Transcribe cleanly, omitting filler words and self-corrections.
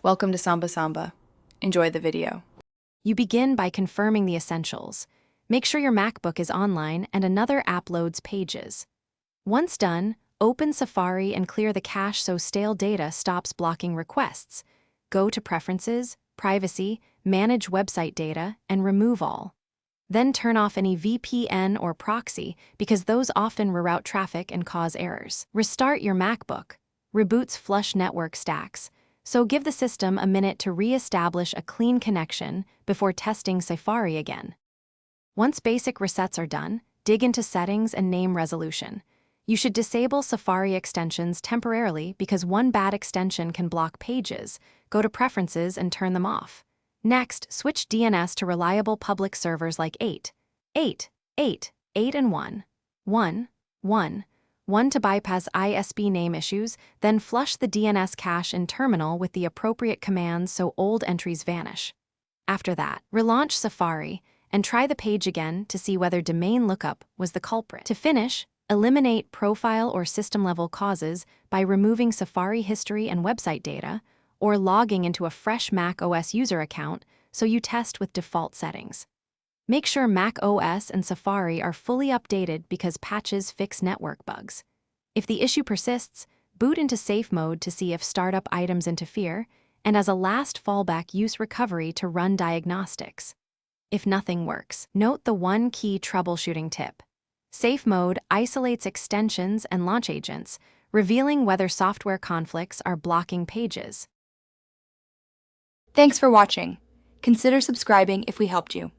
Welcome to Samba Samba. Enjoy the video. You begin by confirming the essentials. Make sure your Macbook is online and another app loads pages. Once done, open Safari and clear the cache so stale data stops blocking requests. Go to Preferences, Privacy, Manage Website Data, and remove all. Then turn off any VPN or proxy because those often reroute traffic and cause errors. Restart your MacBook. Reboots flush network stacks, so give the system a minute to re-establish a clean connection before testing Safari again. Once basic resets are done, dig into Settings and Name Resolution. You should disable Safari extensions temporarily because one bad extension can block pages. Go to Preferences and turn them off. Next, switch DNS to reliable public servers like 8, 8, 8, 8 and 1, 1, 1, 1 to bypass ISP name issues, then flush the DNS cache in terminal with the appropriate commands so old entries vanish. After that, relaunch Safari and try the page again to see whether domain lookup was the culprit. To finish, eliminate profile or system-level causes by removing Safari history and website data, or logging into a fresh Mac OS user account so you test with default settings. Make sure Mac OS and Safari are fully updated because patches fix network bugs. If the issue persists, boot into safe mode to see if startup items interfere, and as a last fallback, use recovery to run diagnostics. If nothing works, note the one key troubleshooting tip. Safe mode isolates extensions and launch agents, revealing whether software conflicts are blocking pages. Thanks for watching. Consider subscribing if we helped you.